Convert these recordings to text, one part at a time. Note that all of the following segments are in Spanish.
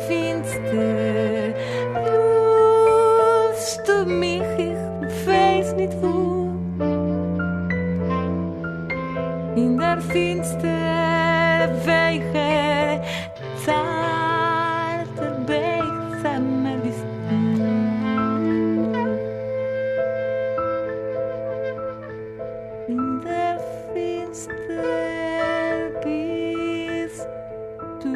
finns det just mich weiß nicht wo. In der finste Wege zarter beigsamer bist du. In der finste bist du.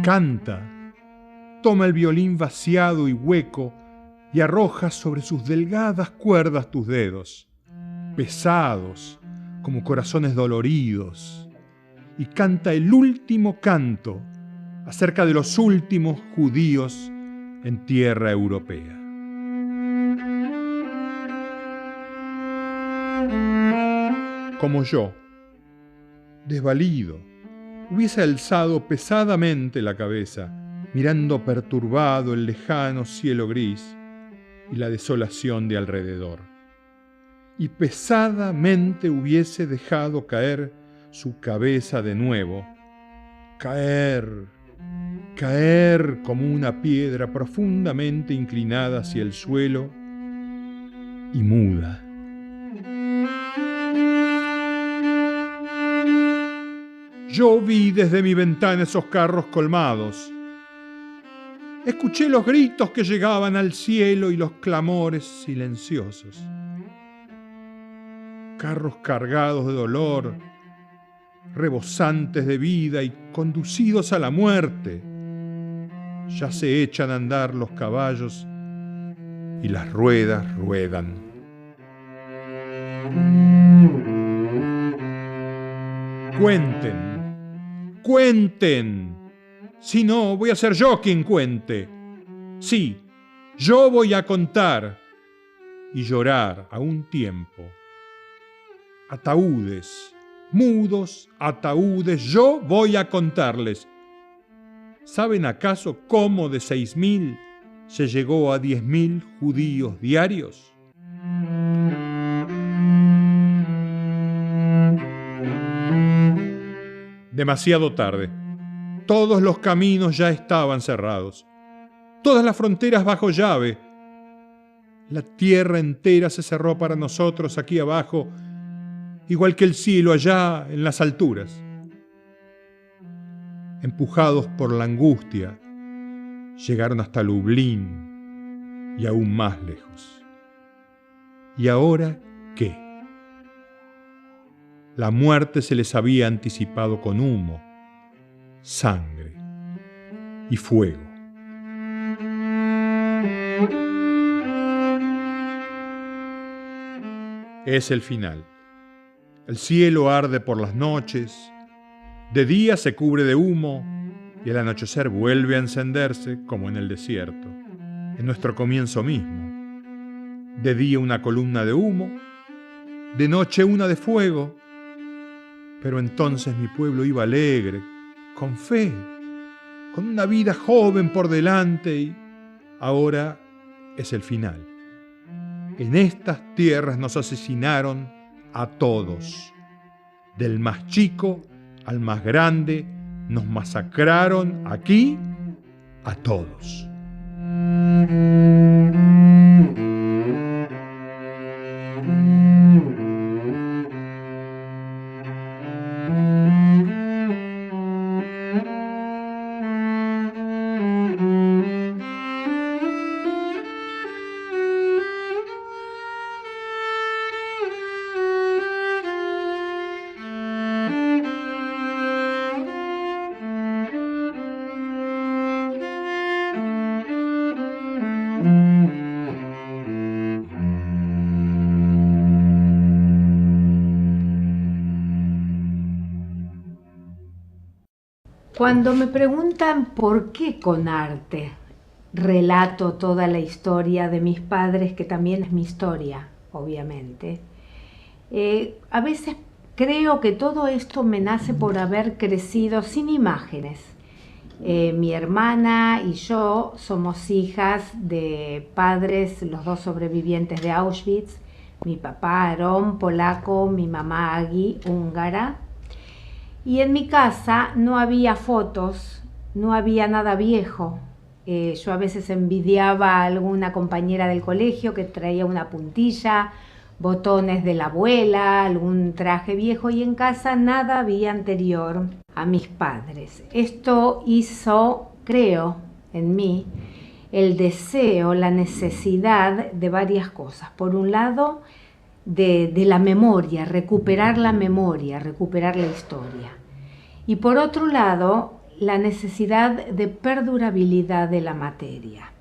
Canta, toma el violín vaciado y hueco y arroja sobre sus delgadas cuerdas tus dedos, pesados como corazones doloridos, y canta el último canto acerca de los últimos judíos en tierra europea. Como yo, desvalido, hubiese alzado pesadamente la cabeza, mirando perturbado el lejano cielo gris y la desolación de alrededor, y pesadamente hubiese dejado caer su cabeza de nuevo, caer como una piedra profundamente inclinada hacia el suelo y muda. Yo vi desde mi ventana esos carros colmados. Escuché los gritos que llegaban al cielo y los clamores silenciosos. Carros cargados de dolor, rebosantes de vida y conducidos a la muerte. Ya se echan a andar los caballos y las ruedas ruedan. Cuenten. Si no, voy a ser yo quien cuente. Sí, yo voy a contar y llorar a un tiempo. Ataúdes, mudos ataúdes, yo voy a contarles. ¿Saben acaso cómo de 6.000 se llegó a 10.000 judíos diarios? Demasiado tarde. Todos los caminos ya estaban cerrados. Todas las fronteras bajo llave. La tierra entera se cerró para nosotros aquí abajo, igual que el cielo allá en las alturas. Empujados por la angustia, llegaron hasta Lublin y aún más lejos. ¿Y ahora qué? La muerte se les había anticipado con humo, sangre y fuego. Es el final. El cielo arde por las noches, de día se cubre de humo y al anochecer vuelve a encenderse como en el desierto, en nuestro comienzo mismo. De día una columna de humo, de noche una de fuego. Pero entonces mi pueblo iba alegre, con fe, con una vida joven por delante y ahora es el final. En estas tierras nos asesinaron a todos, del más chico al más grande, nos masacraron aquí a todos. Cuando me preguntan por qué con arte relato toda la historia de mis padres, que también es mi historia, obviamente, a veces creo que todo esto me nace por haber crecido sin imágenes Mi hermana y yo somos hijas de padres, los dos sobrevivientes de Auschwitz, mi papá Aarón, polaco, mi mamá Agui, húngara. Y en mi casa no había fotos, no había nada viejo. Yo a veces envidiaba a alguna compañera del colegio que traía una puntilla, botones de la abuela, algún traje viejo, y en casa nada había anterior a mis padres. Esto hizo, creo, en mí, el deseo, la necesidad de varias cosas. Por un lado, de la memoria, recuperar la historia. Y por otro lado, la necesidad de perdurabilidad de la materia.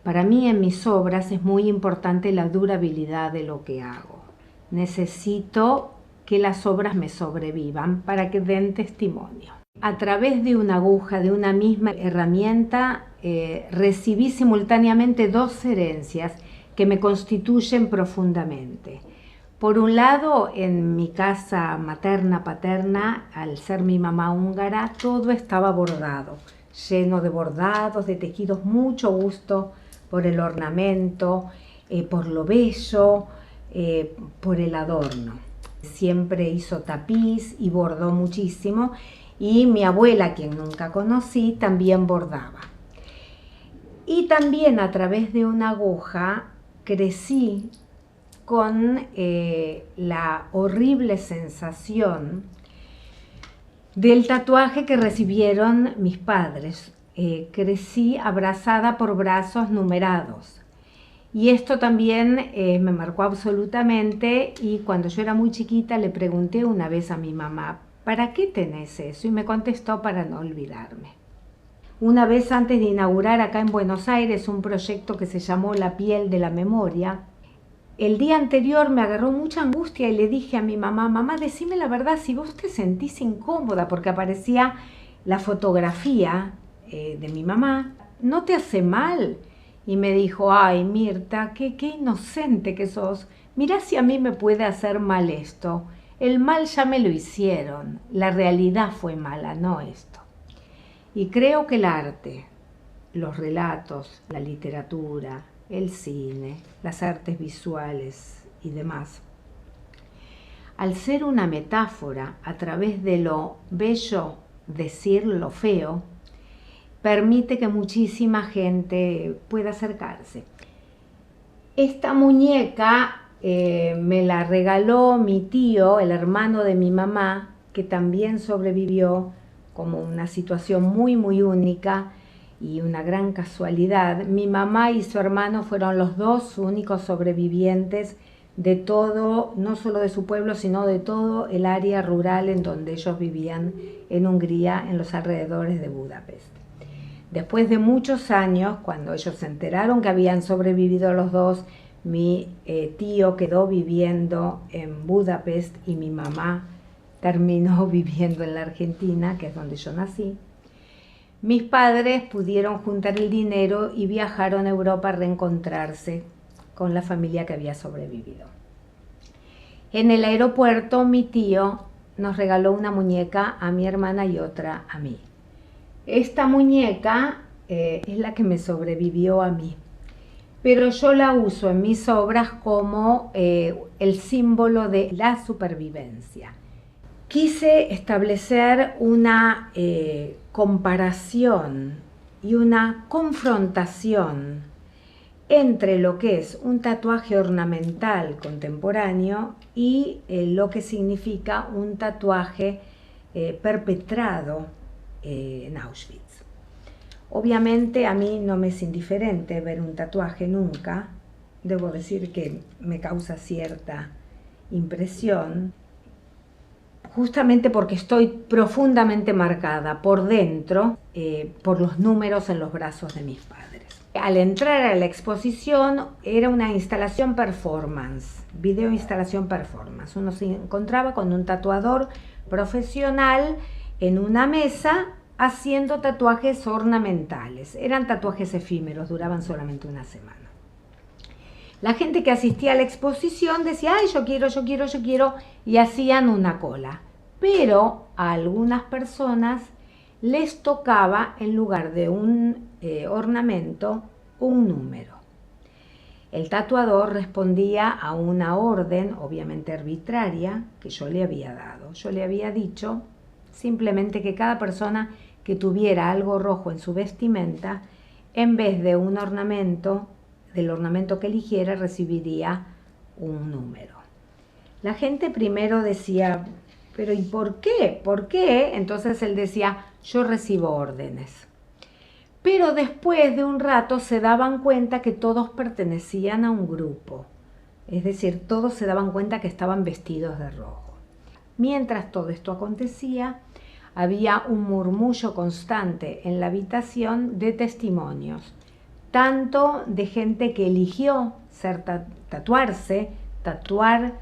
Para mí en mis obras es muy importante la durabilidad de lo que hago. Necesito que las obras me sobrevivan para que den testimonio. A través de una aguja, de una misma herramienta, recibí simultáneamente dos herencias que me constituyen profundamente. Por un lado, en mi casa materna-paterna, al ser mi mamá húngara, todo estaba bordado, lleno de bordados, de tejidos, mucho gusto por el ornamento, por lo bello, por el adorno. Siempre hizo tapiz y bordó muchísimo, y mi abuela, quien nunca conocí, también bordaba. Y también a través de una aguja crecí con la horrible sensación del tatuaje que recibieron mis padres. Crecí abrazada por brazos numerados. Y esto también me marcó absolutamente, y cuando yo era muy chiquita le pregunté una vez a mi mamá, ¿para qué tenés eso? Y me contestó, para no olvidarme. Una vez antes de inaugurar acá en Buenos Aires un proyecto que se llamó La piel de la memoria, el día anterior me agarró mucha angustia y le dije a mi mamá, mamá, decime la verdad, si vos te sentís incómoda, porque aparecía la fotografía de mi mamá, ¿no te hace mal? Y me dijo, ay Mirta, qué inocente que sos, mirá si a mí me puede hacer mal esto, el mal ya me lo hicieron, la realidad fue mala, no esto. Y creo que el arte, los relatos, la literatura, el cine, las artes visuales y demás, al ser una metáfora a través de lo bello decir lo feo, permite que muchísima gente pueda acercarse. Esta muñeca me la regaló mi tío, el hermano de mi mamá, que también sobrevivió como una situación muy única y una gran casualidad. Mi mamá y su hermano fueron los dos únicos sobrevivientes de todo, no solo de su pueblo, sino de todo el área rural en donde ellos vivían en Hungría, en los alrededores de Budapest. Después de muchos años, cuando ellos se enteraron que habían sobrevivido los dos, mi tío quedó viviendo en Budapest y mi mamá terminó viviendo en la Argentina, que es donde yo nací. Mis padres pudieron juntar el dinero y viajaron a Europa a reencontrarse con la familia que había sobrevivido. En el aeropuerto mi tío nos regaló una muñeca a mi hermana y otra a mí. Esta muñeca es la que me sobrevivió a mí, pero yo la uso en mis obras como el símbolo de la supervivencia. Quise establecer una comparación y una confrontación entre lo que es un tatuaje ornamental contemporáneo y lo que significa un tatuaje perpetrado en Auschwitz. Obviamente a mí no me es indiferente ver un tatuaje nunca, debo decir que me causa cierta impresión, justamente porque estoy profundamente marcada por dentro por los números en los brazos de mis padres. Al entrar a la exposición era una instalación performance, video instalación performance. Uno se encontraba con un tatuador profesional en una mesa haciendo tatuajes ornamentales. Eran tatuajes efímeros, duraban solamente una semana. La gente que asistía a la exposición decía, ay, yo quiero, y hacían una cola. Pero a algunas personas les tocaba, en lugar de un ornamento, un número. El tatuador respondía a una orden, obviamente arbitraria, que yo le había dado. Yo le había dicho simplemente que cada persona que tuviera algo rojo en su vestimenta, en vez de un ornamento, del ornamento que eligiera, recibiría un número. La gente primero decía, pero ¿y por qué? ¿Por qué? Entonces él decía, yo recibo órdenes. Pero después de un rato se daban cuenta que todos pertenecían a un grupo. Es decir, todos se daban cuenta que estaban vestidos de rojo. Mientras todo esto acontecía, había un murmullo constante en la habitación de testimonios, tanto de gente que eligió tatuar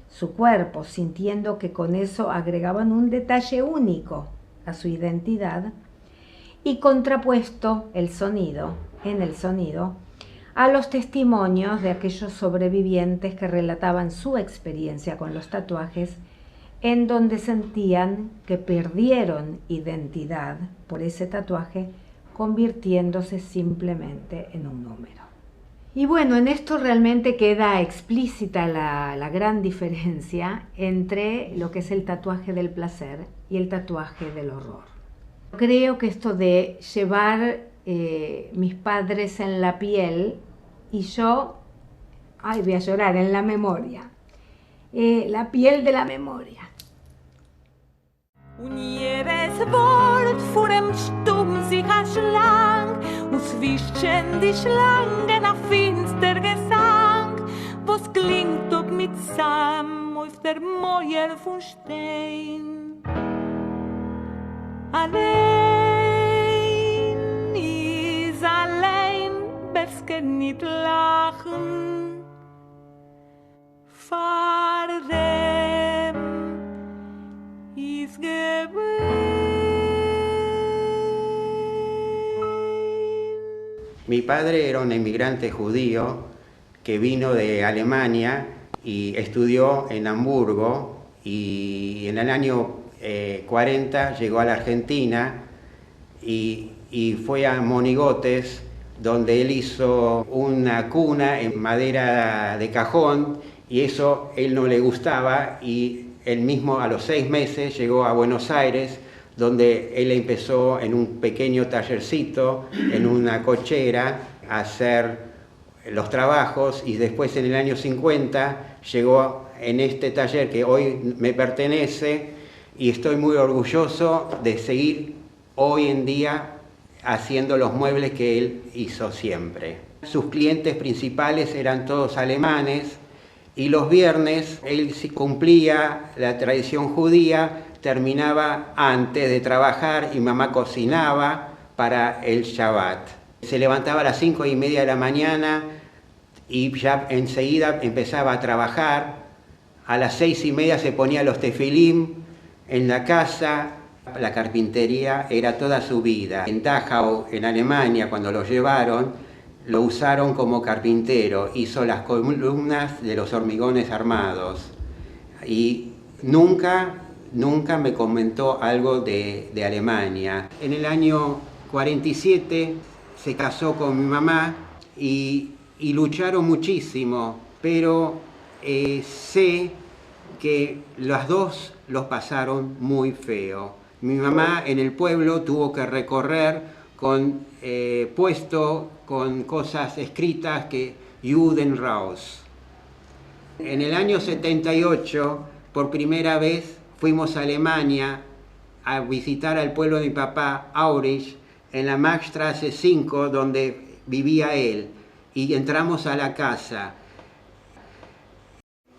su cuerpo, sintiendo que con eso agregaban un detalle único a su identidad, y contrapuesto en el sonido, a los testimonios de aquellos sobrevivientes que relataban su experiencia con los tatuajes, en donde sentían que perdieron identidad por ese tatuaje, convirtiéndose simplemente en un número. Y bueno, en esto realmente queda explícita la gran diferencia entre lo que es el tatuaje del placer y el tatuaje del horror. Creo que esto de llevar mis padres en la piel y yo, voy a llorar, en la memoria, la piel de la memoria. Und jedes Wort vor dem Sturm sich erschlang, und zwischen die Schlangen ein finster Gesang, was klingt ob mit Sam auf der Mäuer von Stein. Allein ist allein, wirst nicht lachen, vor dem ist gewesen. Mi padre era un inmigrante judío que vino de Alemania y estudió en Hamburgo, y en el año 40 llegó a la Argentina y fue a Monigotes, donde él hizo una cuna en madera de cajón, y eso él no le gustaba, y él mismo a los 6 meses llegó a Buenos Aires, donde él empezó en un pequeño tallercito, en una cochera, a hacer los trabajos, y después en el año 50 llegó en este taller que hoy me pertenece, y estoy muy orgulloso de seguir hoy en día haciendo los muebles que él hizo siempre. Sus clientes principales eran todos alemanes, y los viernes él cumplía la tradición judía, terminaba antes de trabajar y mamá cocinaba para el Shabbat. Se levantaba a las 5:30 de la mañana y ya enseguida empezaba a trabajar. A las 6:30 se ponía los tefilim en la casa. La carpintería era toda su vida. En Dachau, en Alemania, cuando lo llevaron, lo usaron como carpintero. Hizo las columnas de los hormigones armados. Y nunca me comentó algo de Alemania. En el año 47 se casó con mi mamá y lucharon muchísimo, pero sé que las dos los pasaron muy feo. Mi mamá en el pueblo tuvo que recorrer con puesto con cosas escritas que Juden raus. En el año 78, por primera vez, fuimos a Alemania a visitar al pueblo de mi papá, Aurich, en la Maxstraße 5, donde vivía él, y entramos a la casa.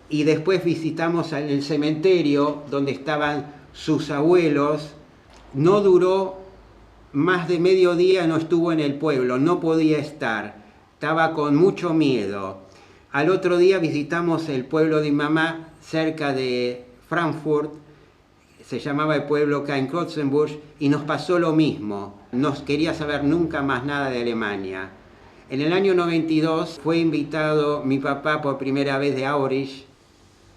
Y después visitamos el cementerio donde estaban sus abuelos. No duró más de medio día, no estuvo en el pueblo, no podía estar, estaba con mucho miedo. Al otro día visitamos el pueblo de mi mamá, cerca de Frankfurt, se llamaba el pueblo Klein-Klotzenburg, y nos pasó lo mismo, no quería saber nunca más nada de Alemania. En el año 92 fue invitado mi papá por primera vez de Aurich.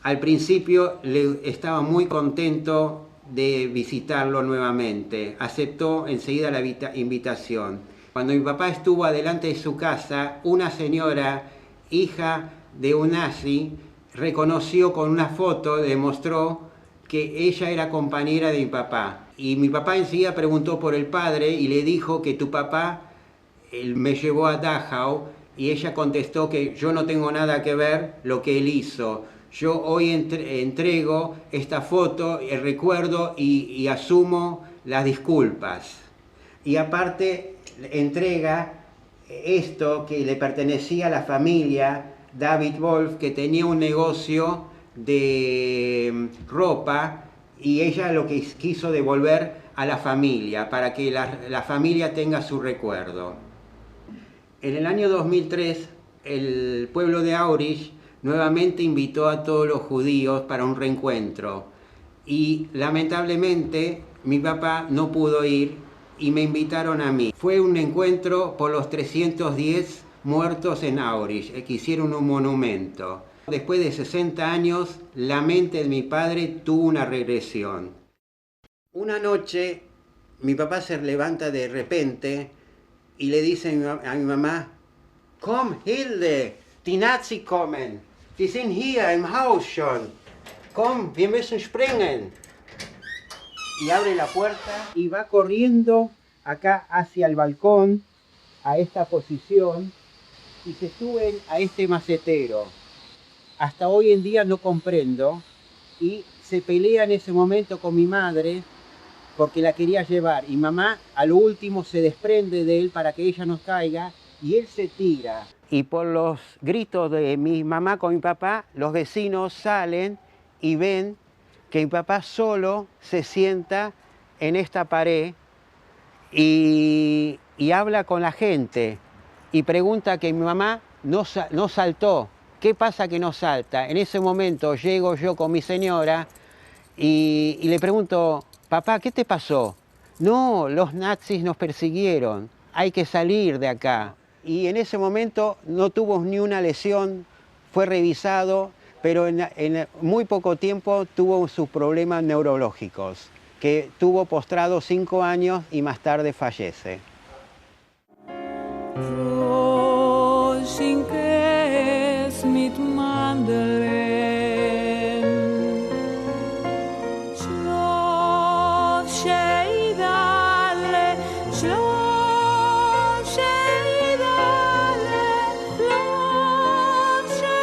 Al principio estaba muy contento de visitarlo nuevamente. Aceptó enseguida la invitación. Cuando mi papá estuvo adelante de su casa, una señora, hija de un nazi, reconoció con una foto, demostró que ella era compañera de mi papá. Y mi papá enseguida preguntó por el padre y le dijo que tu papá me llevó a Dachau, y ella contestó que yo no tengo nada que ver lo que él hizo. Yo hoy entrego esta foto, el recuerdo y asumo las disculpas. Y aparte entrega esto que le pertenecía a la familia David Wolf, que tenía un negocio de ropa, y ella lo que quiso devolver a la familia, para que la familia tenga su recuerdo. En el año 2003, el pueblo de Aurich nuevamente invitó a todos los judíos para un reencuentro, y lamentablemente mi papá no pudo ir y me invitaron a mí. Fue un encuentro por los 310 muertos en Aurich, que hicieron un monumento. Después de 60 años, la mente de mi padre tuvo una regresión. Una noche, mi papá se levanta de repente y le dice a mi mamá: "Komm, Hilde, die Nazis kommen. Die sind hier im Haus schon. Komm, wir müssen springen." Y abre la puerta y va corriendo acá hacia el balcón, a esta posición, y se suben a este macetero. Hasta hoy en día no comprendo, y se pelea en ese momento con mi madre porque la quería llevar, y mamá a lo último se desprende de él para que ella no caiga, y él se tira. Y por los gritos de mi mamá con mi papá, los vecinos salen y ven que mi papá solo se sienta en esta pared y habla con la gente y pregunta que mi mamá no saltó. ¿Qué pasa que no salta? En ese momento llego yo con mi señora y le pregunto: "Papá, ¿qué te pasó?". "No, los nazis nos persiguieron, hay que salir de acá". Y en ese momento no tuvo ni una lesión, fue revisado, pero en muy poco tiempo tuvo sus problemas neurológicos, que tuvo postrado 5 años y más tarde fallece. Mit Mandeln, Schloss Scheidale, Schloss Scheidale, Schloss Scheidale,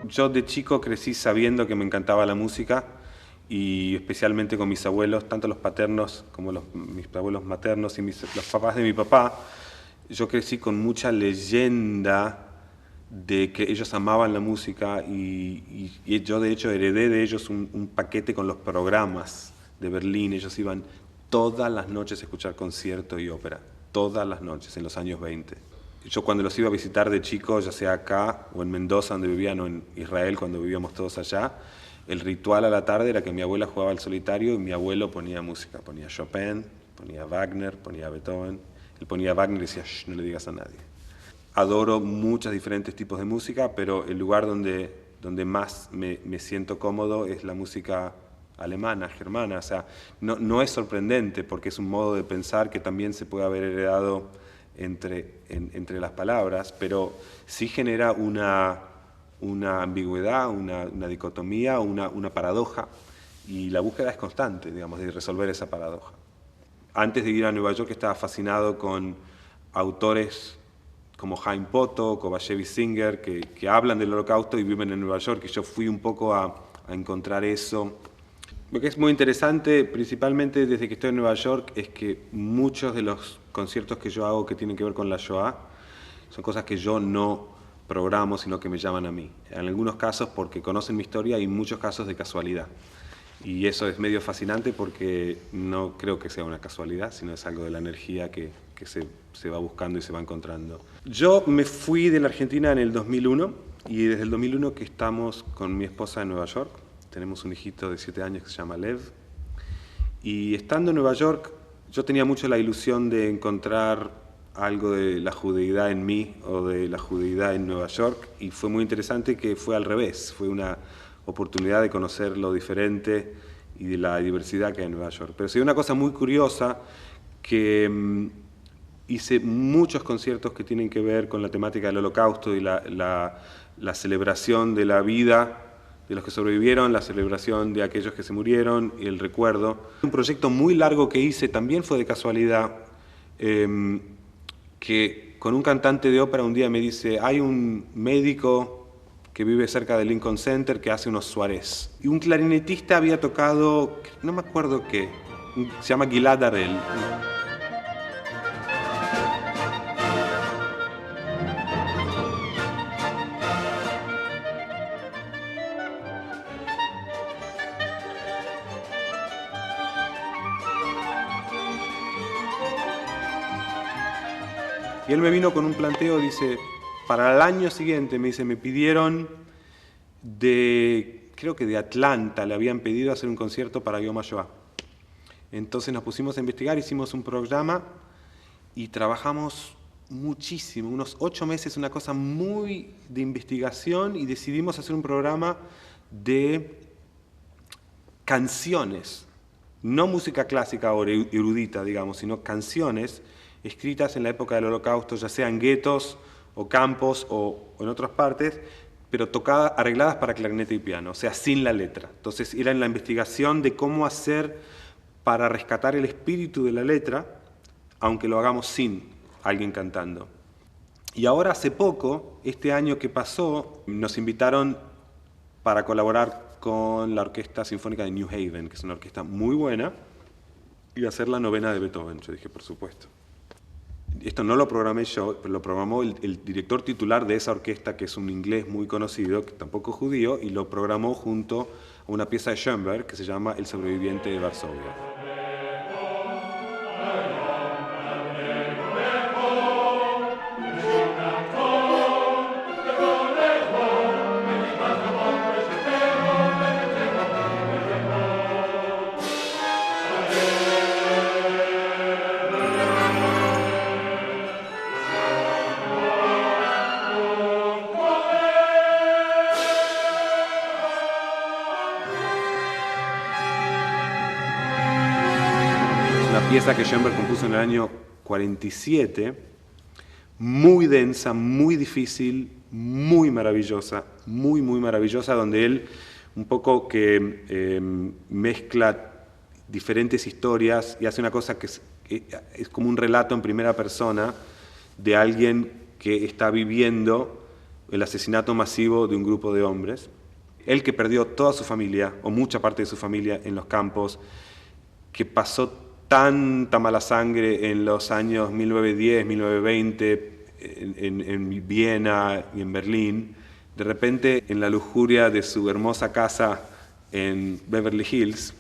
Yo de chico crecí sabiendo que me encantaba la música, y especialmente con mis abuelos, tanto los paternos como mis abuelos maternos y los papás de mi papá. Yo crecí con mucha leyenda de que ellos amaban la música, y yo de hecho heredé de ellos un paquete con los programas de Berlín. Ellos iban todas las noches a escuchar concierto y ópera, todas las noches en los años 20. Yo cuando los iba a visitar de chico, ya sea acá o en Mendoza, donde vivían, o en Israel, cuando vivíamos todos allá, el ritual a la tarde era que mi abuela jugaba al solitario y mi abuelo ponía música. Ponía Chopin, ponía Wagner, ponía Beethoven. Él ponía Wagner y decía: "Shh, no le digas a nadie". Adoro muchos diferentes tipos de música, pero el lugar donde más me siento cómodo es la música alemana, germana. O sea, no es sorprendente, porque es un modo de pensar que también se puede haber heredado entre las palabras, pero sí genera una ambigüedad, una dicotomía, una paradoja, y la búsqueda es constante, digamos, de resolver esa paradoja. Antes de ir a Nueva York estaba fascinado con autores como Chaim Poto, Kovacevic Singer, que hablan del Holocausto y viven en Nueva York, y yo fui un poco a encontrar eso. Lo que es muy interesante, principalmente desde que estoy en Nueva York, es que muchos de los conciertos que yo hago que tienen que ver con la Shoah son cosas que yo no programo, sino que me llaman a mí. En algunos casos porque conocen mi historia, y en muchos casos de casualidad. Y eso es medio fascinante porque no creo que sea una casualidad, sino es algo de la energía que se va buscando y se va encontrando. Yo me fui de la Argentina en el 2001 y desde el 2001 que estamos con mi esposa en Nueva York. Tenemos un hijito de 7 años que se llama Lev. Y estando en Nueva York, yo tenía mucho la ilusión de encontrar algo de la judeidad en mí o de la judeidad en Nueva York, y fue muy interesante que fue al revés, fue una oportunidad de conocer lo diferente y de la diversidad que hay en Nueva York. Pero sí, una cosa muy curiosa, que hice muchos conciertos que tienen que ver con la temática del Holocausto y la celebración de la vida de los que sobrevivieron, la celebración de aquellos que se murieron y el recuerdo. Un proyecto muy largo que hice también fue de casualidad, que con un cantante de ópera un día me dice, hay un médico que vive cerca del Lincoln Center que hace unos soirées. Y un clarinetista había tocado, no me acuerdo qué, se llama Gilad Harel. Y él me vino con un planteo, dice, para el año siguiente, me dice, me pidieron creo que de Atlanta, le habían pedido hacer un concierto para Yom HaShoah. Entonces nos pusimos a investigar, hicimos un programa y trabajamos muchísimo, unos 8 meses, una cosa muy de investigación, y decidimos hacer un programa de canciones, no música clásica o erudita, digamos, sino canciones escritas en la época del Holocausto, ya sean guetos o campos o en otras partes, pero arregladas para clarinete y piano, o sea, sin la letra. Entonces era en la investigación de cómo hacer para rescatar el espíritu de la letra, aunque lo hagamos sin alguien cantando. Y ahora hace poco, este año que pasó, nos invitaron para colaborar con la Orquesta Sinfónica de New Haven, que es una orquesta muy buena, y hacer la novena de Beethoven. Yo dije, por supuesto. Esto no lo programé yo, pero lo programó el director titular de esa orquesta, que es un inglés muy conocido, que tampoco es judío, y lo programó junto a una pieza de Schoenberg que se llama El sobreviviente de Varsovia. Pieza que Schoenberg compuso en el año 47, muy densa, muy difícil, muy maravillosa, muy maravillosa, donde él un poco que mezcla diferentes historias y hace una cosa que es como un relato en primera persona de alguien que está viviendo el asesinato masivo de un grupo de hombres. Él que perdió toda su familia, o mucha parte de su familia, en los campos, que pasó tanta mala sangre en los años 1910, 1920, en Viena y en Berlín, de repente en la lujuria de su hermosa casa en Beverly Hills,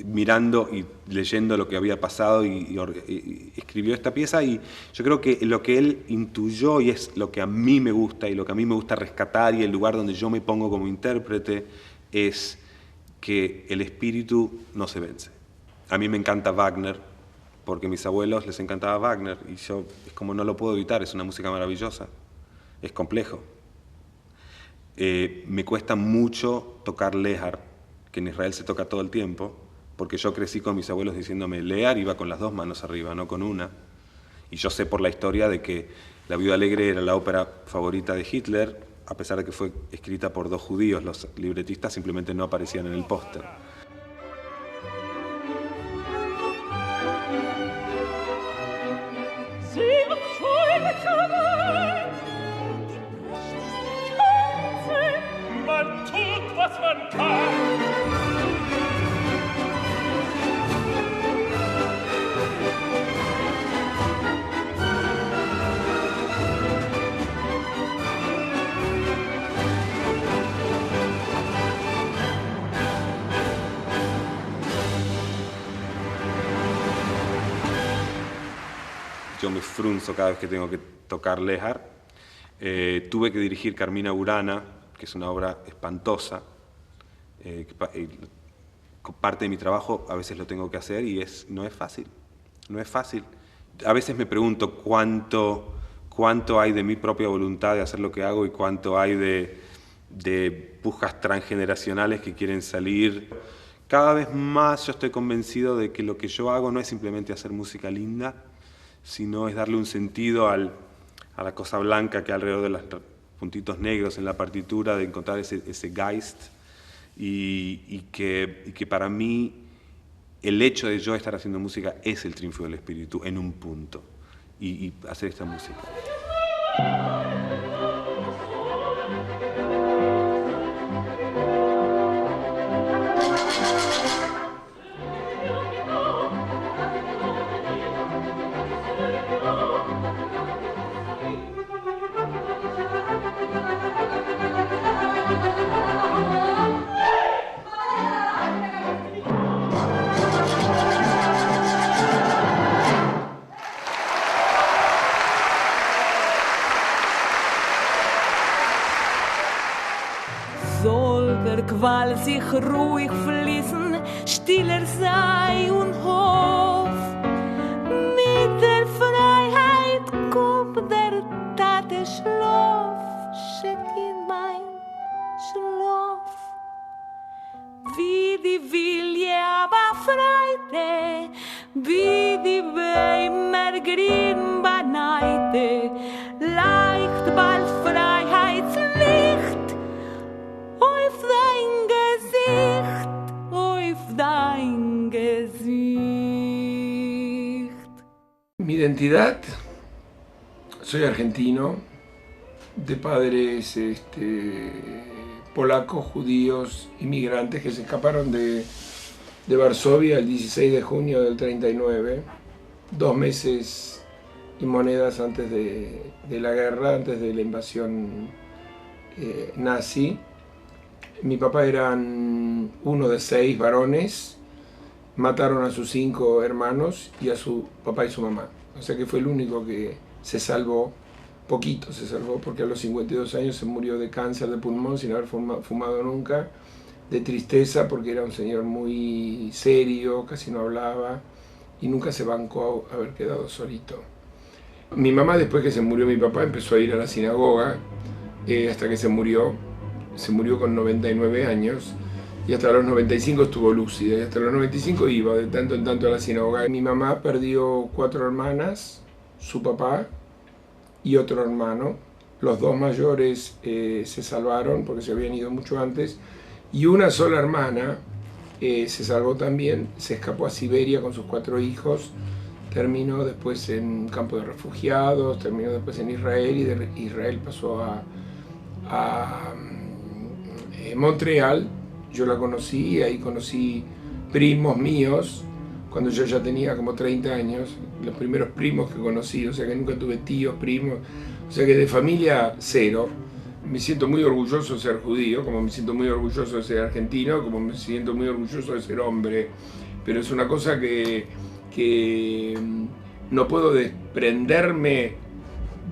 mirando y leyendo lo que había pasado y escribió esta pieza, y yo creo que lo que él intuyó, y es lo que a mí me gusta y lo que a mí me gusta rescatar, y el lugar donde yo me pongo como intérprete, es que el espíritu no se vence. A mí me encanta Wagner, porque a mis abuelos les encantaba Wagner, y yo es como no lo puedo evitar, es una música maravillosa, es complejo. Me cuesta mucho tocar Lehar, que en Israel se toca todo el tiempo, porque yo crecí con mis abuelos diciéndome, Lehar iba con las 2 manos arriba, no con una. Y yo sé por la historia de que La Viuda Alegre era la ópera favorita de Hitler, a pesar de que fue escrita por 2 judíos, los libretistas simplemente no aparecían en el póster. Man tut, was man kann. yo me frunzo cada vez que tengo que tocar Lehár. Tuve que dirigir Carmina Burana, que es una obra espantosa. Parte de mi trabajo a veces lo tengo que hacer y no es fácil. No es fácil. A veces me pregunto cuánto hay de mi propia voluntad de hacer lo que hago y cuánto hay de pujas transgeneracionales que quieren salir. Cada vez más yo estoy convencido de que lo que yo hago no es simplemente hacer música linda, sino es darle un sentido a la cosa blanca que hay alrededor de los puntitos negros en la partitura, de encontrar ese Geist, y que para mí el hecho de yo estar haciendo música es el triunfo del espíritu en un punto, y hacer esta música. Soll der Qual sich ruhig fließen, stiller sei und Hof. Mit der Freiheit kommt der Tate Schlaf, schick in mein Schlaf. Wie die Wilje aber freite, wie die Bäume grün beneite, leicht bald Freiheitslicht. Auf dein Gesicht. Mi identidad, soy argentino, de padres polacos, judíos, inmigrantes que se escaparon de Varsovia el 16 de junio del 39, 2 meses y monedas antes de la guerra, antes de la invasión nazi. Mi papá eran uno de 6 varones, mataron a sus 5 hermanos y a su papá y su mamá. O sea que fue el único que se salvó, poquito se salvó, porque a los 52 años se murió de cáncer de pulmón sin haber fumado nunca, de tristeza porque era un señor muy serio, casi no hablaba y nunca se bancó a haber quedado solito. Mi mamá, después que se murió mi papá, empezó a ir a la sinagoga hasta que se murió con 99 años y hasta los 95 estuvo lúcida y hasta los 95 iba de tanto en tanto a la sinagoga. Mi mamá perdió 4 hermanas, su papá y otro hermano. Los 2 mayores se salvaron porque se habían ido mucho antes y una sola hermana se salvó también, se escapó a Siberia con sus 4 hijos, terminó después en un campo de refugiados, terminó después en Israel y de Israel pasó a Montreal. Yo la conocí, ahí conocí primos míos, cuando yo ya tenía como 30 años, los primeros primos que conocí, o sea que nunca tuve tíos, primos, o sea que de familia cero. Me siento muy orgulloso de ser judío, como me siento muy orgulloso de ser argentino, como me siento muy orgulloso de ser hombre, pero es una cosa que no puedo desprenderme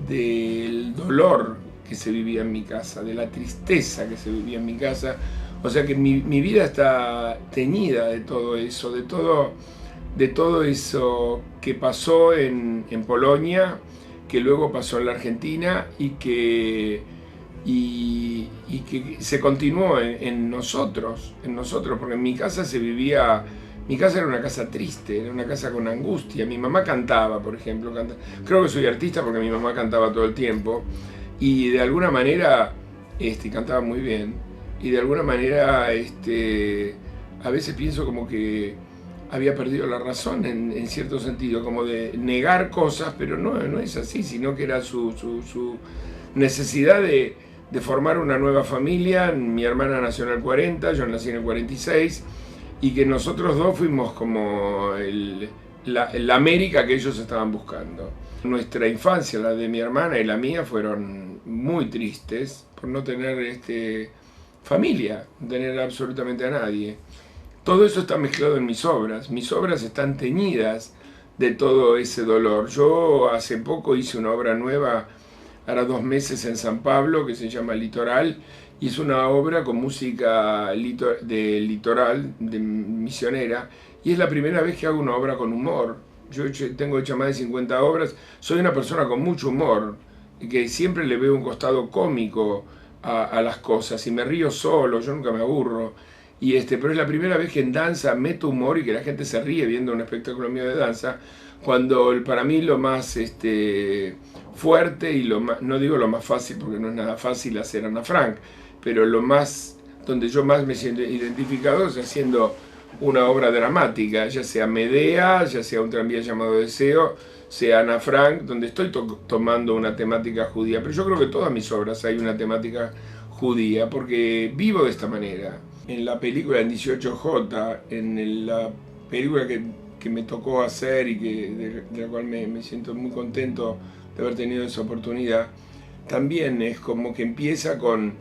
del dolor que se vivía en mi casa, de la tristeza que se vivía en mi casa. O sea que mi vida está teñida de todo eso, de todo eso que pasó en Polonia, que luego pasó en la Argentina y que se continuó en nosotros, porque en mi casa mi casa era una casa triste, era una casa con angustia. Mi mamá cantaba, por ejemplo, creo que soy artista porque mi mamá cantaba todo el tiempo. Y de alguna manera cantaba muy bien, y de alguna manera a veces pienso como que había perdido la razón en cierto sentido, como de negar cosas, pero no es así, sino que era su necesidad de formar una nueva familia. Mi hermana nació en el 40, yo nací en el 46, y que nosotros dos fuimos como la América que ellos estaban buscando. Nuestra infancia, la de mi hermana y la mía, fueron muy tristes por no tener familia, no tener absolutamente a nadie. Todo eso está mezclado en mis obras están teñidas de todo ese dolor. Yo hace poco hice una obra nueva, hará 2 meses en San Pablo, que se llama Litoral, y es una obra con música de litoral, de misionera, y es la primera vez que hago una obra con humor. Yo tengo hecha más de 50 obras, soy una persona con mucho humor, y que siempre le veo un costado cómico a las cosas, y me río solo, yo nunca me aburro. Pero es la primera vez que en danza meto humor y que la gente se ríe viendo un espectáculo mío de danza, cuando para mí lo más fuerte y no digo lo más fácil porque no es nada fácil hacer Ana Frank, pero donde yo más me siento identificado es haciendo una obra dramática, ya sea Medea, ya sea Un tranvía llamado Deseo, sea Ana Frank, donde estoy tomando una temática judía. Pero yo creo que en todas mis obras hay una temática judía, porque vivo de esta manera. En la película en 18J, en la película que me tocó hacer y de la cual me siento muy contento de haber tenido esa oportunidad, también es como que empieza con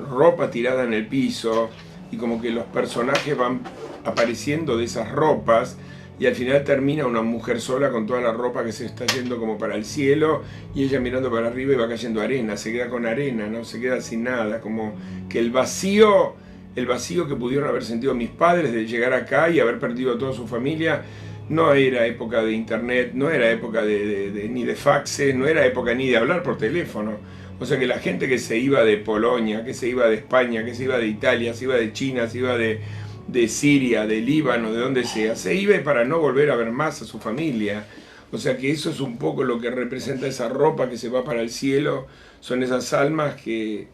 ropa tirada en el piso y como que los personajes van apareciendo de esas ropas y al final termina una mujer sola con toda la ropa que se está yendo como para el cielo y ella mirando para arriba y va cayendo arena, se queda con arena, no se queda sin nada, como que el vacío que pudieron haber sentido mis padres de llegar acá y haber perdido a toda su familia. No era época de internet, no era época ni de faxes, no era época ni de hablar por teléfono. O sea que la gente que se iba de Polonia, que se iba de España, que se iba de Italia, se iba de China, se iba de Siria, de Líbano, de donde sea, se iba para no volver a ver más a su familia. O sea que eso es un poco lo que representa esa ropa que se va para el cielo, son esas almas que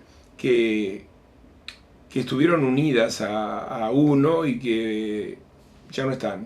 estuvieron unidas a uno y que ya no están.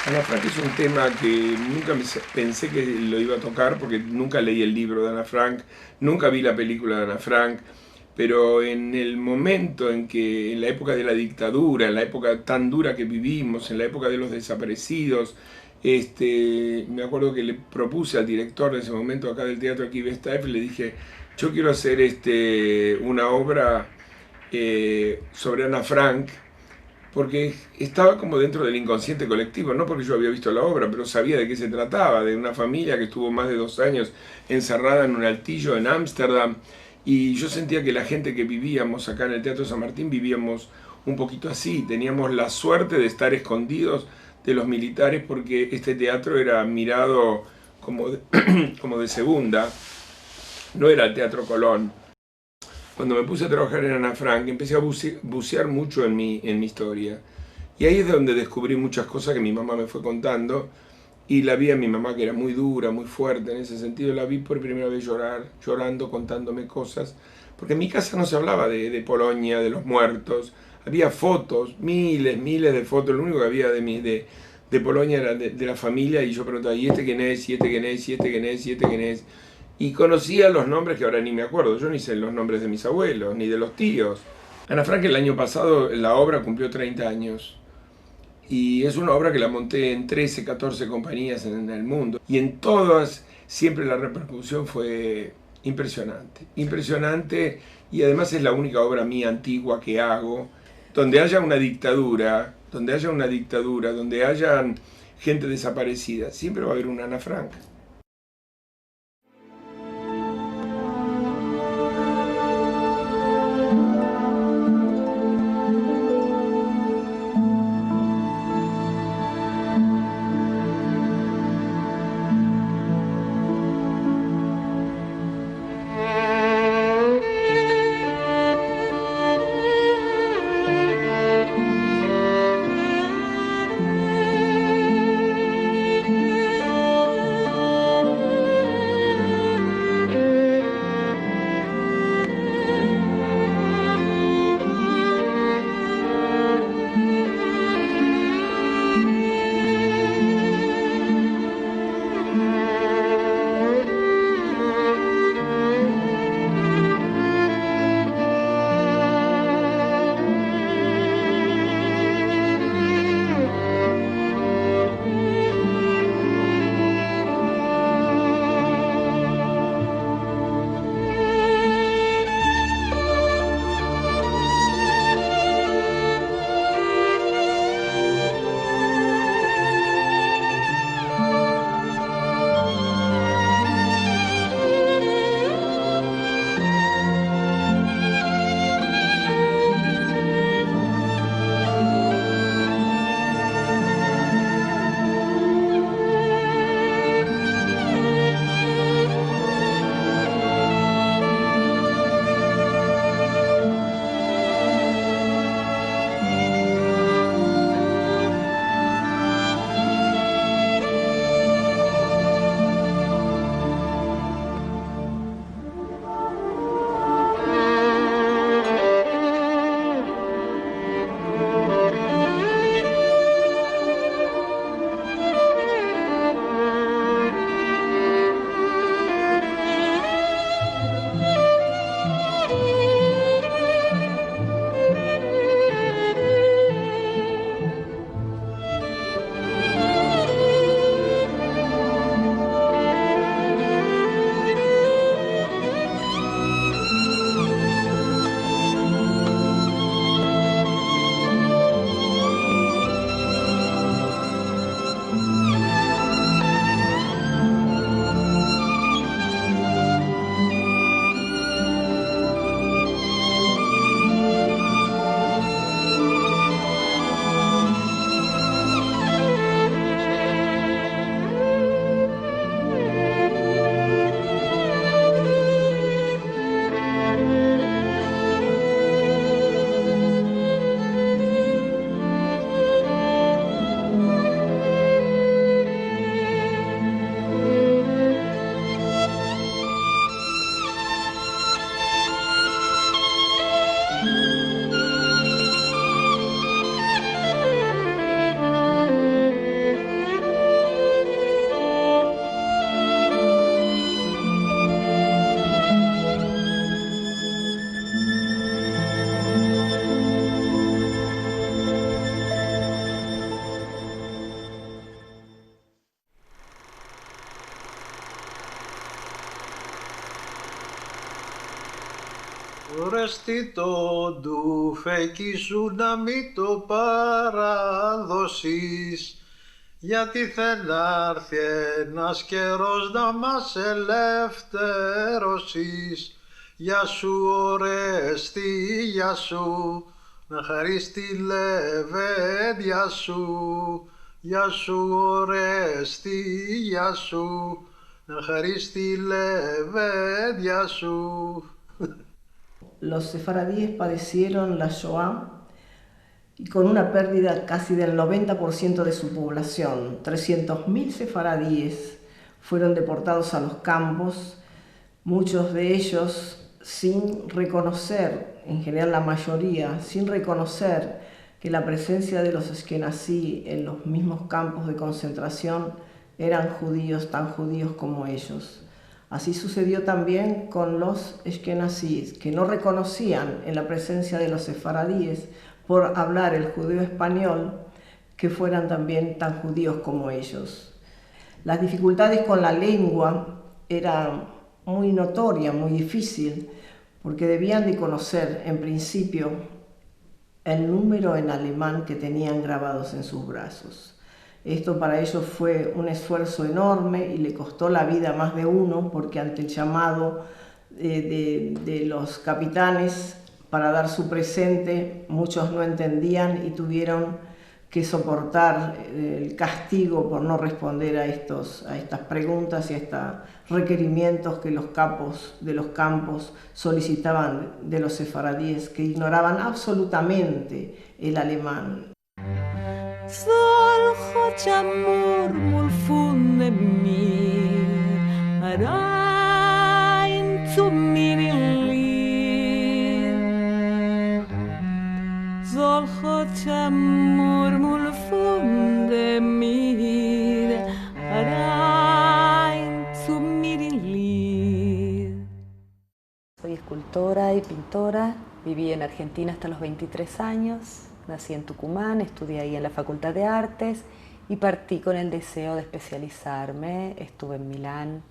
Ana Frank es un tema que nunca pensé que lo iba a tocar porque nunca leí el libro de Ana Frank, nunca vi la película de Ana Frank, pero en el momento en la época de la dictadura, en la época tan dura que vivimos, en la época de los desaparecidos, me acuerdo que le propuse al director de ese momento acá del Teatro Akiva Steiff, le dije, yo quiero hacer una obra sobre Ana Frank, porque estaba como dentro del inconsciente colectivo, no porque yo había visto la obra, pero sabía de qué se trataba, de una familia que estuvo más de 2 años encerrada en un altillo en Ámsterdam, y yo sentía que la gente que vivíamos acá en el Teatro San Martín vivíamos un poquito así, teníamos la suerte de estar escondidos de los militares porque este teatro era mirado como de segunda, no era el Teatro Colón. Cuando me puse a trabajar en Ana Frank, empecé a bucear mucho en mi historia. Y ahí es donde descubrí muchas cosas que mi mamá me fue contando. Y la vi a mi mamá, que era muy dura, muy fuerte en ese sentido. La vi por primera vez llorando, contándome cosas. Porque en mi casa no se hablaba de Polonia, de los muertos. Había fotos, miles de fotos. Lo único que había de Polonia era de la familia. Y yo preguntaba, ¿y este quién es? ¿Y este quién es? ¿Y este quién es? ¿Y este quién es? Y conocía los nombres que ahora ni me acuerdo. Yo ni sé los nombres de mis abuelos, ni de los tíos. Ana Frank el año pasado la obra cumplió 30 años y es una obra que la monté en 13, 14 compañías en el mundo y en todas siempre la repercusión fue impresionante, impresionante, y además es la única obra mía antigua que hago donde haya una dictadura, donde hayan gente desaparecida, siempre va a haber una Ana Frank. Ορέστη το ντουφέκι σου να μην το παραδώσεις, γιατί θέλει να έρθει ένας καιρός να μας ελευθερώσεις. Γεια σου Ορέστη, γεια σου, να χαρείς τη λεβέντια σου. Γεια σου Ορέστη, γεια σου, να χαρείς τη λεβέντια σου. Los sefaradíes padecieron la Shoah y con una pérdida casi del 90% de su población. 300.000 sefaradíes fueron deportados a los campos, muchos de ellos sin reconocer, en general la mayoría, sin reconocer que la presencia de los askenazí en los mismos campos de concentración eran judíos, tan judíos como ellos. Así sucedió también con los Ashkenazíes, que no reconocían en la presencia de los sefaradíes por hablar el judío español que fueran también tan judíos como ellos. Las dificultades con la lengua eran muy notorias, muy difícil, porque debían de conocer en principio el número en alemán que tenían grabados en sus brazos. Esto para ellos fue un esfuerzo enorme y le costó la vida a más de uno, porque ante el llamado de los capitanes para dar su presente, muchos no entendían y tuvieron que soportar el castigo por no responder a estas preguntas y a estos requerimientos que los capos de los campos solicitaban de los sefaradíes, que ignoraban absolutamente el alemán. Solche Murmel von dem Meer herein zu mir in Lied. Solche Murmel von dem Meer herein zu mir in Lied. Soy escultora y pintora, viví en Argentina hasta los 23 años. Nací en Tucumán, estudié ahí en la Facultad de Artes y partí con el deseo de especializarme. Estuve en Milán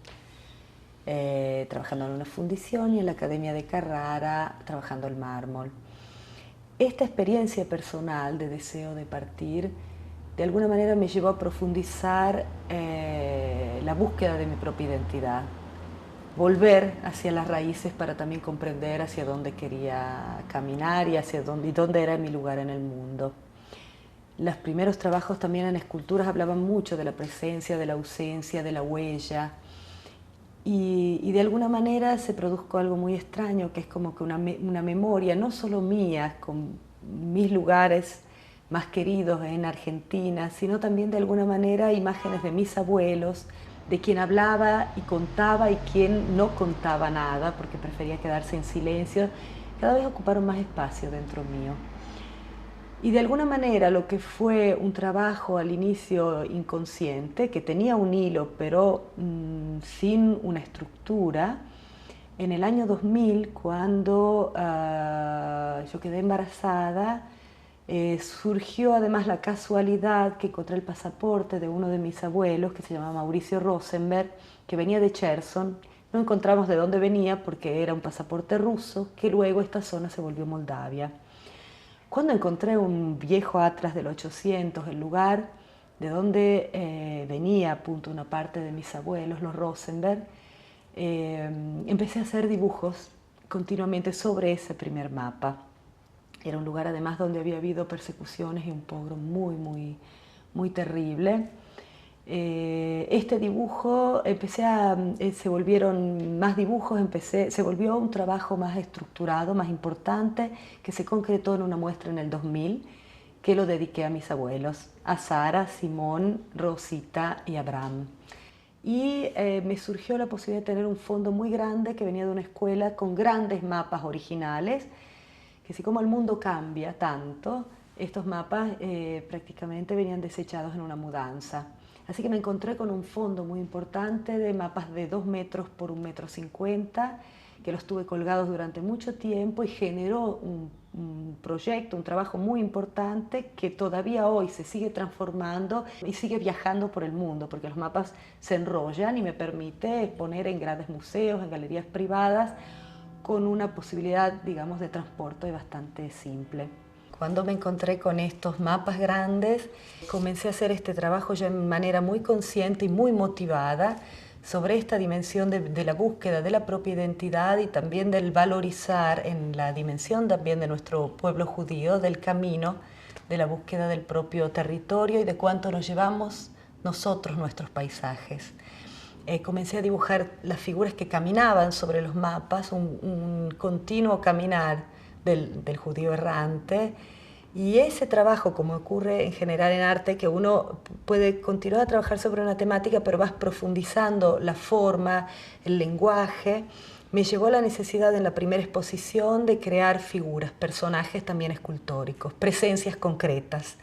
trabajando en una fundición y en la Academia de Carrara trabajando el mármol. Esta experiencia personal de deseo de partir de alguna manera me llevó a profundizar la búsqueda de mi propia identidad. Volver hacia las raíces para también comprender hacia dónde quería caminar y hacia dónde era mi lugar en el mundo. Los primeros trabajos también en esculturas hablaban mucho de la presencia, de la ausencia, de la huella. Y de alguna manera se produjo algo muy extraño, que es como que una memoria, no solo mía, con mis lugares más queridos en Argentina, sino también de alguna manera imágenes de mis abuelos, de quien hablaba y contaba y quien no contaba nada porque prefería quedarse en silencio, cada vez ocuparon más espacio dentro mío. Y de alguna manera lo que fue un trabajo al inicio inconsciente, que tenía un hilo pero sin una estructura, en el año 2000, cuando yo quedé embarazada, surgió además la casualidad que encontré el pasaporte de uno de mis abuelos, que se llamaba Mauricio Rosenberg, que venía de Cherson. No encontramos de dónde venía porque era un pasaporte ruso, que luego esta zona se volvió Moldavia. Cuando encontré un viejo atlas del 800, el lugar de donde venía una parte de mis abuelos, los Rosenberg, empecé a hacer dibujos continuamente sobre ese primer mapa. Era un lugar además donde había habido persecuciones y un pogrom muy terrible. Este dibujo, se volvieron más dibujos, se volvió un trabajo más estructurado, más importante, que se concretó en una muestra en el 2000, que lo dediqué a mis abuelos, a Sara, Simón, Rosita y Abraham. Y me surgió la posibilidad de tener un fondo muy grande que venía de una escuela con grandes mapas originales, que así como el mundo cambia tanto, estos mapas prácticamente venían desechados en una mudanza. Así que me encontré con un fondo muy importante de mapas de 2 metros por 1,50 metros, que los tuve colgados durante mucho tiempo y generó un proyecto, un trabajo muy importante que todavía hoy se sigue transformando y sigue viajando por el mundo, porque los mapas se enrollan y me permite exponer en grandes museos, en galerías privadas, con una posibilidad, digamos, de transporte bastante simple. Cuando me encontré con estos mapas grandes, comencé a hacer este trabajo ya de manera muy consciente y muy motivada sobre esta dimensión de la búsqueda de la propia identidad y también del valorizar en la dimensión también de nuestro pueblo judío, del camino, de la búsqueda del propio territorio y de cuánto nos llevamos nosotros nuestros paisajes. Comencé a dibujar las figuras que caminaban sobre los mapas, un continuo caminar del judío errante. Y ese trabajo, como ocurre en general en arte, que uno puede continuar a trabajar sobre una temática, pero vas profundizando la forma, el lenguaje, me llevó a la necesidad en la primera exposición de crear figuras, personajes también escultóricos, presencias concretas.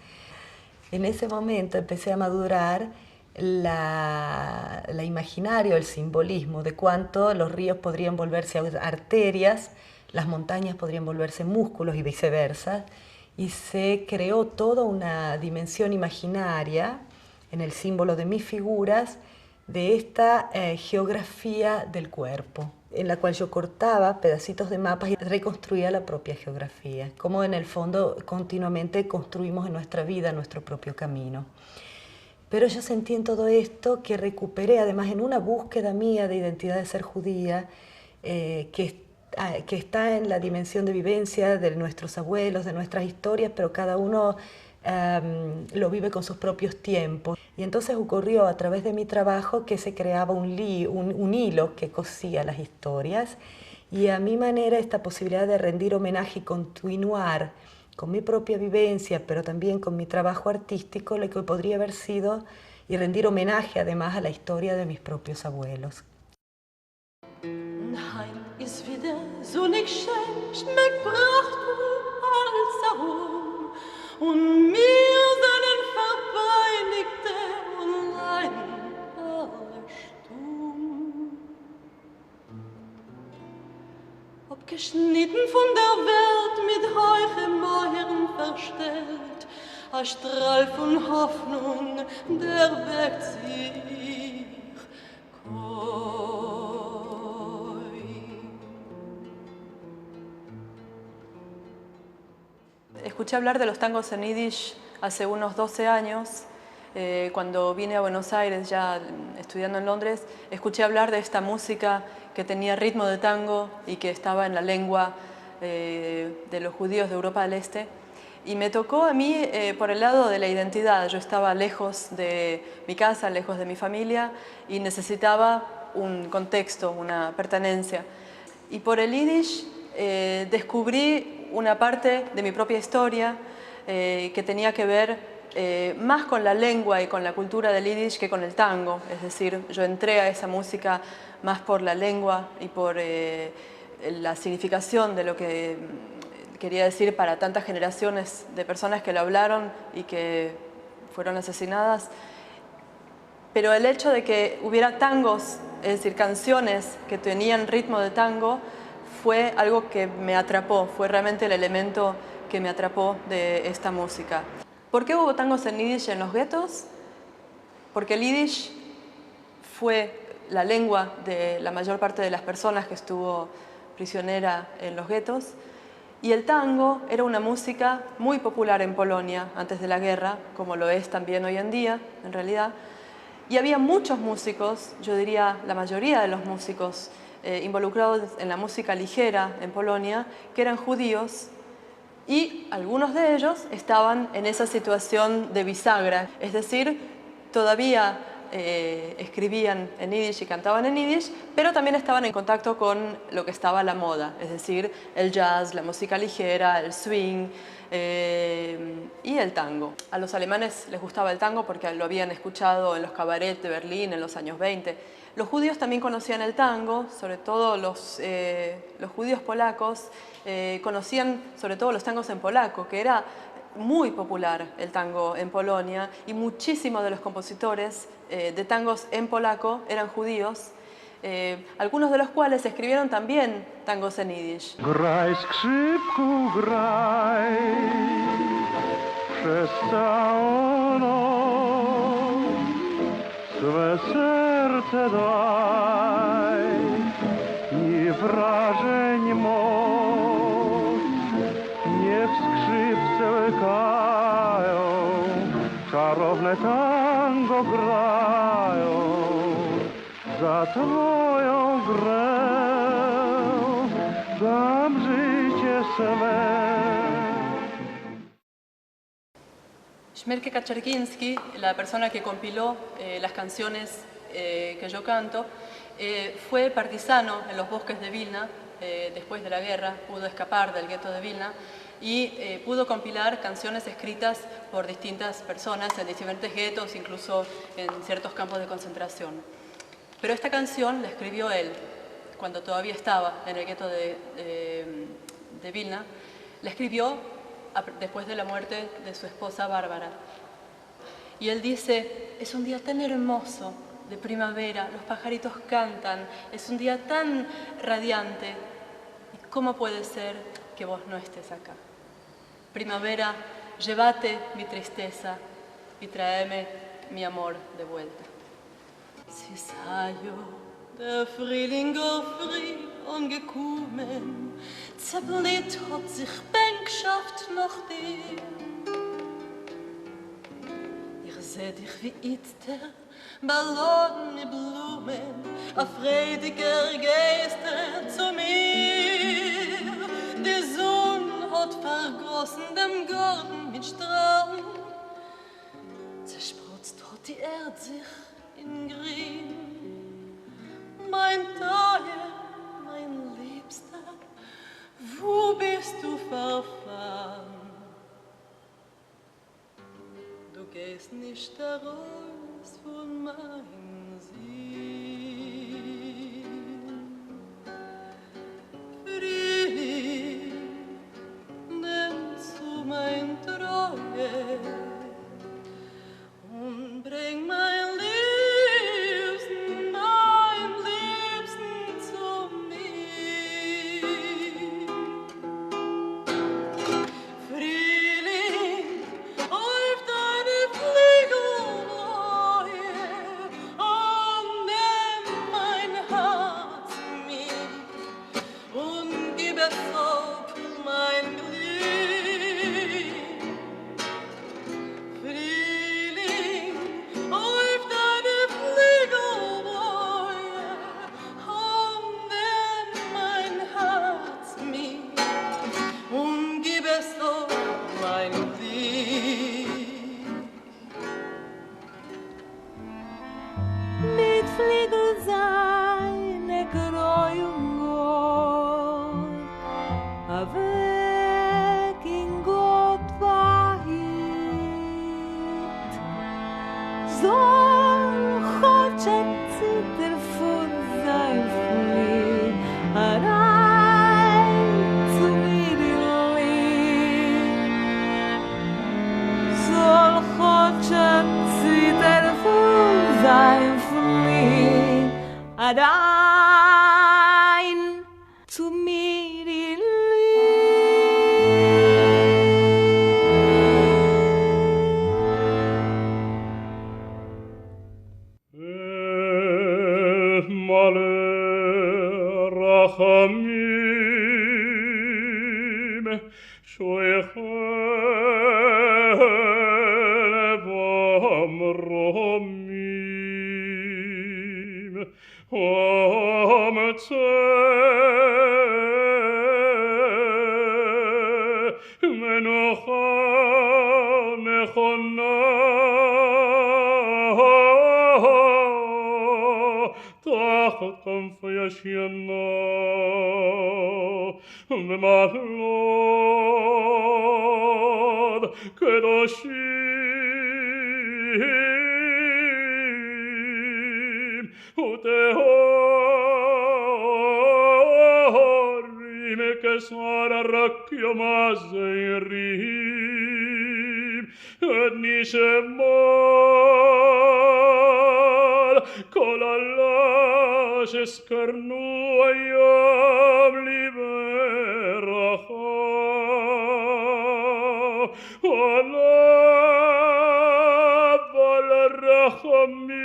En ese momento empecé a madurar la imaginario, el simbolismo de cuánto los ríos podrían volverse arterias, las montañas podrían volverse músculos y viceversa, y se creó toda una dimensión imaginaria en el símbolo de mis figuras de esta geografía del cuerpo, en la cual yo cortaba pedacitos de mapas y reconstruía la propia geografía, como en el fondo continuamente construimos en nuestra vida nuestro propio camino. Pero yo sentí en todo esto que recuperé, además en una búsqueda mía de identidad de ser judía, que está en la dimensión de vivencia de nuestros abuelos, de nuestras historias, pero cada uno lo vive con sus propios tiempos. Y entonces ocurrió a través de mi trabajo que se creaba un hilo que cosía las historias, y a mi manera esta posibilidad de rendir homenaje y continuar con mi propia vivencia, pero también con mi trabajo artístico, lo que podría haber sido, y rendir homenaje además a la historia de mis propios abuelos. Nein, ist wieder so nicht schön, schmeckt prachtvoll als herum, und mir seinen Verbeinigte und leiden alle stumm. Abgeschnitten von der Welt, mit heuchem Mauern verstellt, ein Strahl von Hoffnung, der weckt sich keu. Escuché hablar de los tangos en yiddish hace unos 12 años, cuando vine a Buenos Aires, ya estudiando en Londres. Escuché hablar de esta música que tenía ritmo de tango y que estaba en la lengua de los judíos de Europa del Este. Y me tocó a mí por el lado de la identidad. Yo estaba lejos de mi casa, lejos de mi familia, y necesitaba un contexto, una pertenencia. Y por el yiddish descubrí una parte de mi propia historia que tenía que ver más con la lengua y con la cultura del yiddish que con el tango. Es decir, yo entré a esa música más por la lengua y por la significación de lo que quería decir para tantas generaciones de personas que lo hablaron y que fueron asesinadas. Pero el hecho de que hubiera tangos, es decir, canciones que tenían ritmo de tango, fue algo que me atrapó, fue realmente el elemento que me atrapó de esta música. ¿Por qué hubo tangos en yiddish en los guetos? Porque el yiddish fue la lengua de la mayor parte de las personas que estuvo prisionera en los guetos, y el tango era una música muy popular en Polonia antes de la guerra, como lo es también hoy en día, en realidad. Y había muchos músicos, yo diría la mayoría de los músicos involucrados en la música ligera en Polonia, que eran judíos, y algunos de ellos estaban en esa situación de bisagra, es decir, todavía escribían en yiddish y cantaban en yiddish, pero también estaban en contacto con lo que estaba a la moda, es decir, el jazz, la música ligera, el swing y el tango. A los alemanes les gustaba el tango porque lo habían escuchado en los cabarets de Berlín en los años 20. Los judíos también conocían el tango, sobre todo los judíos polacos conocían sobre todo los tangos en polaco, que era muy popular el tango en Polonia, y muchísimos de los compositores de tangos en polaco eran judíos, algunos de los cuales escribieron también tangos en yiddish. Graj, skrzypku, graj, przez całą noc, swe serce daj i wrażeń moc, niech skrzypce łkają, czarowne tango grają, za twoją grę dam życie swe. Śmierke Kaczerginski, la persona que compiló las canciones que yo canto, fue partisano en los bosques de Vilna. Después de la guerra pudo escapar del gueto de Vilna y pudo compilar canciones escritas por distintas personas en diferentes guetos, incluso en ciertos campos de concentración. Pero esta canción la escribió él cuando todavía estaba en el gueto de Vilna. La escribió después de la muerte de su esposa Bárbara. Y él dice, es un día tan hermoso de primavera, los pajaritos cantan, es un día tan radiante. ¿Y cómo puede ser que vos no estés acá? Primavera, llévate mi tristeza y tráeme mi amor de vuelta. Sie sei der Frühlinger früh angekommen, zerbläht hat sich Bänkschaft nach dir. Ich seh dich wie Itter, Ballon mit Blumen, a freudiger Geister zu mir. Die Sonne hat vergossen dem Garten mit Strahlen, zerspritzt hat die Erde sich in Grün. Mein Teuer, mein Liebster, wo bist du verfahren? Du gehst nicht heraus von meinem Sinn. Frühling, nimm zu mein Treue und bring mein Liebsten zu mir. Frühling, auf deine Flügel bläue und nimm mein Herz mit und gib es auf mein Glück. Frühling, auf deine Flügel bläue und nimm mein Herz mit und gib es auf mein Glück. Mit Fliegel seine Kreuung weg in Gott weit. Soll Chodschek zitter von sein Flieh, herein zu mir in Lieb. Soll Chodschek zitter von sein Flieh, herein zu mir in מלא רחמים, שייכת במרומים, ומצא מנוחה נכונה תחת כנפי השינה במעלות קדושים וטהורים כשער רק יום הזעירים את נשמות כל הלא שזכרנו היום לברכה עליו ולרחמים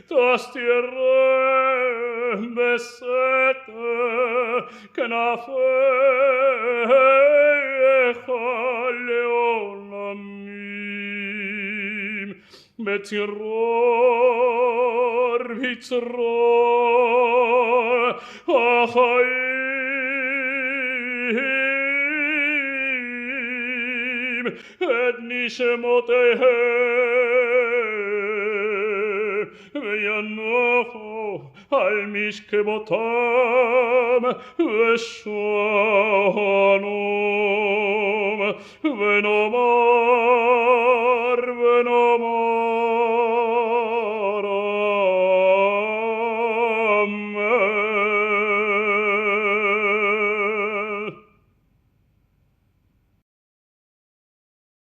תסתירם בסתר כנפיך לעולמים בצרור בצרור החיים את נשמותיהם וינוחו על משכבותם ושוב